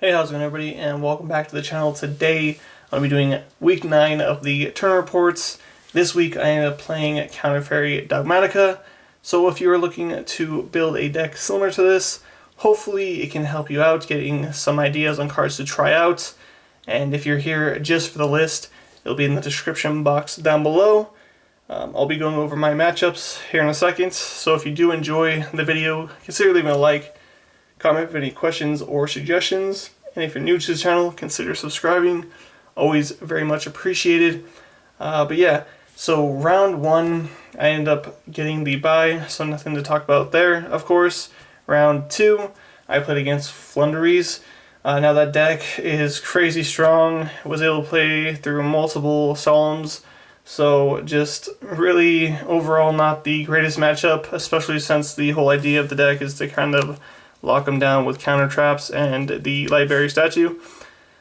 Hey, how's it going, everybody, and welcome back to the channel. Today I'll be doing week 9 of the turn reports. This week I ended up playing Counter Fairy Dogmatika, so if you are looking to build a deck similar to this, hopefully it can help you out getting some ideas on cards to try out. And if you're here just for the list, it'll be in the description box down below. I'll be going over my matchups here in a second, so if you do enjoy the video, consider leaving a like, comment with any questions or suggestions, and if you're new to the channel, consider subscribing. Always very much appreciated. But yeah, so round 1, I end up getting the bye, so nothing to talk about there, of course. Round 2, I played against fleurdelis. Now that deck is crazy strong, was able to play through multiple Solemns, so just really overall not the greatest matchup, especially since the whole idea of the deck is to kind of lock them down with counter traps and the Library statue.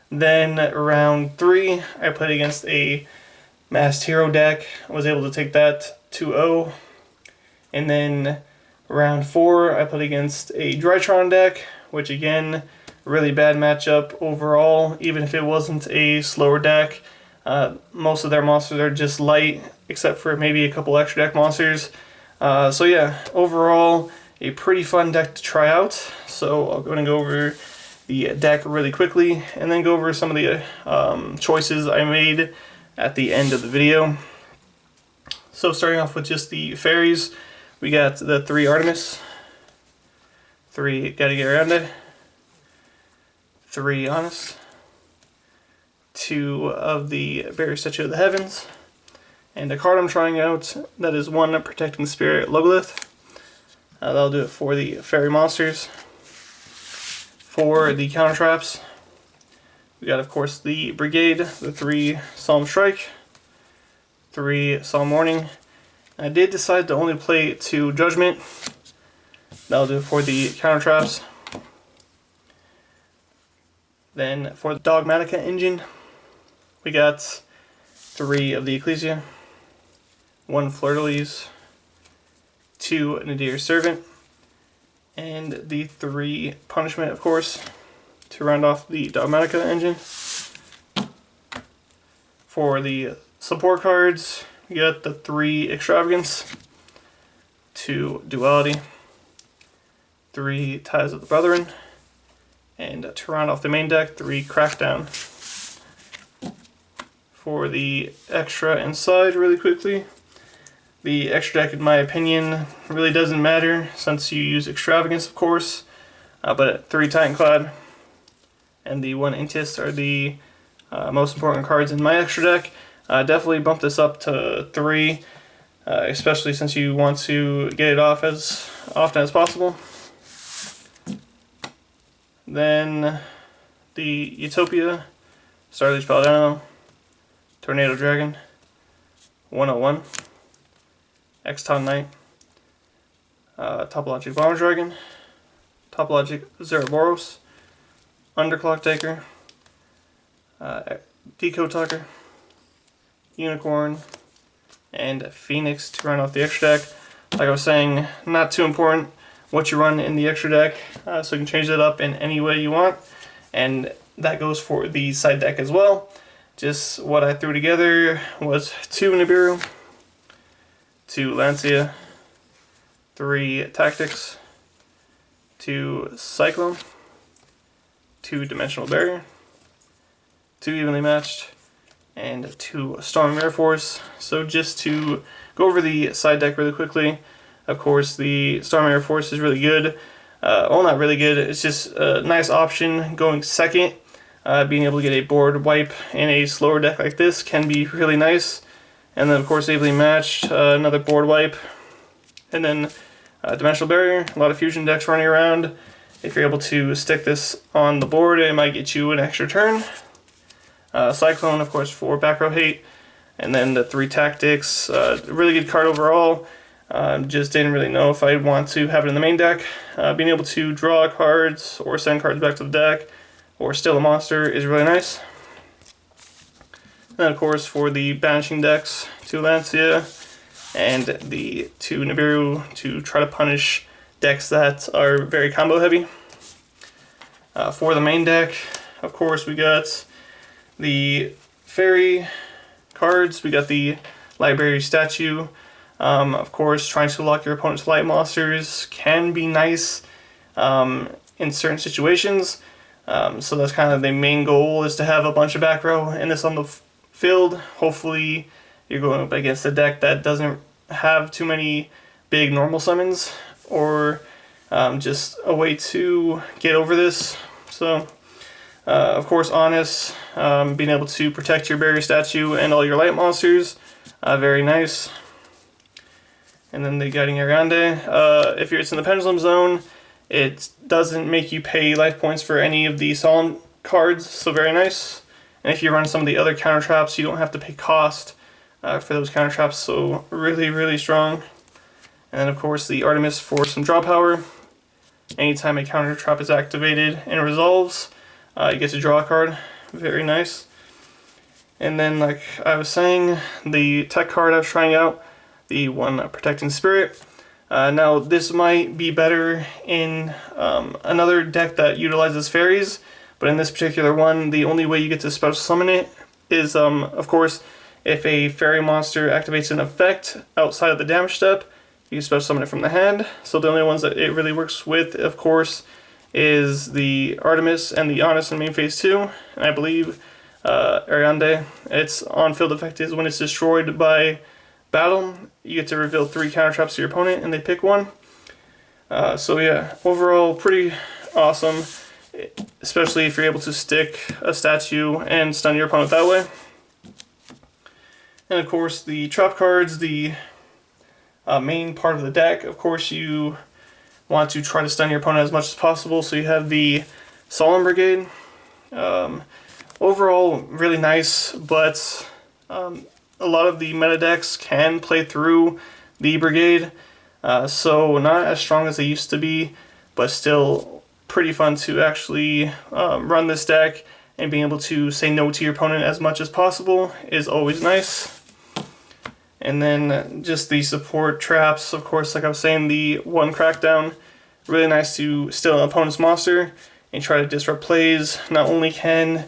Then round 3, I played against a masked hero deck. I was able to take that 2-0. And then round 4, I played against a Drytron deck, which again, really bad matchup overall, even if it wasn't a slower deck. Most of their monsters are just light, except for maybe a couple extra deck monsters. So yeah, overall, a pretty fun deck to try out. So I'll go ahead and go over the deck really quickly and then go over some of the choices I made at the end of the video. So starting off with just the fairies, we got the 3 Artemis, 3 ariadne, 3 Honest, 2 of the Barrier Statue of the Heavens, and a card I'm trying out that is 1 Protecting Spirit loagaeth. That'll do it for the fairy monsters. For the counter traps, we got, of course, the Brigade, the 3 Solemn Strike, 3 Solemn Warning. I did decide to only play 2 Judgment. That'll do it for the counter traps. Then for the Dogmatika engine, we got 3 of the Ecclesia, 1 fleurdelis, 2 Nadir Servant, and the 3 Punishment, of course, to round off the Dogmatika engine. For the support cards, we got the 3 Extravagance, 2 Duality, 3 Ties of the Brethren, and to round off the main deck, 3 Crackdown. For the extra inside, really quickly, the extra deck, in my opinion, really doesn't matter since you use extravagance, of course, but 3 Titaniklad and the 1 Intis are the most important cards in my extra deck. Definitely bump this up to 3, especially since you want to get it off as often as possible. Then the Utopia, Starliege, paladynamo, Tornado Dragon, 101. Exciton Knight, Topologic Bomber Dragon, Topologic Zeroboros, Underclock Taker, Decode Talker, Unicorn, and Phoenix to run off the extra deck. Like I was saying, not too important what you run in the extra deck, so you can change that up in any way you want, and that goes for the side deck as well. Just what I threw together was 2 Nibiru, 2 Lancia, 3 Tactics, 2 Cyclone, 2 Dimensional Barrier, 2 Evenly Matched, and 2 Storm Air Force. So just to go over the side deck really quickly, of course the Storm Air Force is really good. Well, not really good, it's just a nice option going second. Being able to get a board wipe in a slower deck like this can be really nice. And then, of course, evenly matched, another board wipe. And then Dimensional Barrier, a lot of fusion decks running around. If you're able to stick this on the board, it might get you an extra turn. Cyclone, of course, for back row hate. And then the 3 Tactics, really good card overall. Just didn't really know if I'd want to have it in the main deck. Being able to draw cards or send cards back to the deck or steal a monster is really nice. And of course for the banishing decks, 2 Lancia and the 2 Nibiru to try to punish decks that are very combo heavy. For the main deck, of course, we got the fairy cards, we got the library statue. Of course, trying to lock your opponent's light monsters can be nice in certain situations. So that's kind of the main goal, is to have a bunch of back row in this on the field. Hopefully you're going up against a deck that doesn't have too many big normal summons, or just a way to get over this. So of course, honest, being able to protect your barrier statue and all your light monsters, very nice. And then the guiding ariadne, if it's in the pendulum zone, it doesn't make you pay life points for any of the Solemn cards, so very nice. And if you run some of the other counter traps, you don't have to pay cost for those counter traps, so really, really strong. And then of course the Artemis for some draw power. Anytime a counter trap is activated and resolves, you get to draw a card. Very nice. And then, like I was saying, the tech card I was trying out, the one Protecting Spirit. Now this might be better in another deck that utilizes fairies, but in this particular one, the only way you get to special summon it is, of course, if a fairy monster activates an effect outside of the damage step, you can special summon it from the hand. So the only ones that it really works with, of course, is the Artemis and the Honest in main phase 2, and I believe Ariadne. Its on-field effect is when it's destroyed by battle, you get to reveal 3 counter traps to your opponent and they pick one. So yeah, overall pretty awesome, especially if you're able to stick a statue and stun your opponent that way. And of course the trap cards, the main part of the deck. Of course you want to try to stun your opponent as much as possible, so you have the Solemn Brigade. Overall really nice, but a lot of the meta decks can play through the Brigade, so not as strong as they used to be, but still pretty fun to actually run this deck, and being able to say no to your opponent as much as possible is always nice. And then just the support traps, of course, like I was saying, the one Crackdown, really nice to steal an opponent's monster and try to disrupt plays. Not only can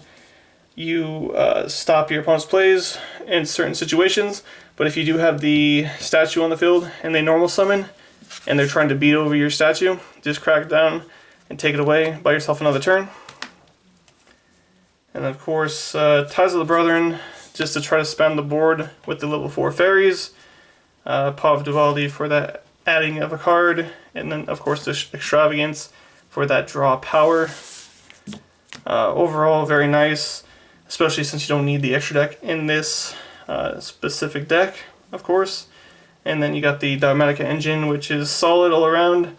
you stop your opponent's plays in certain situations, but if you do have the statue on the field and they normal summon and they're trying to beat over your statue, just crack down and take it away, buy yourself another turn. And of course, Ties of the Brethren, just to try to spam the board with the level 4 fairies. Paw of Duality for that adding of a card, and then of course the extravagance for that draw power. Overall very nice, especially since you don't need the extra deck in this specific deck, of course. And then you got the Dogmatika engine, which is solid all around.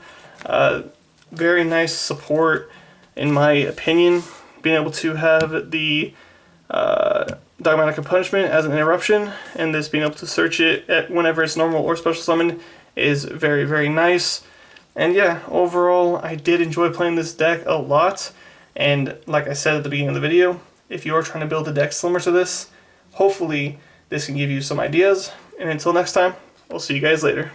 Very nice support, in my opinion. Being able to have the Dogmatika punishment as an interruption, and this being able to search it at whenever it's normal or special summon is very, very nice. And yeah, overall, I did enjoy playing this deck a lot. And like I said at the beginning of the video, if you are trying to build a deck similar to this, hopefully this can give you some ideas. And until next time, I'll see you guys later.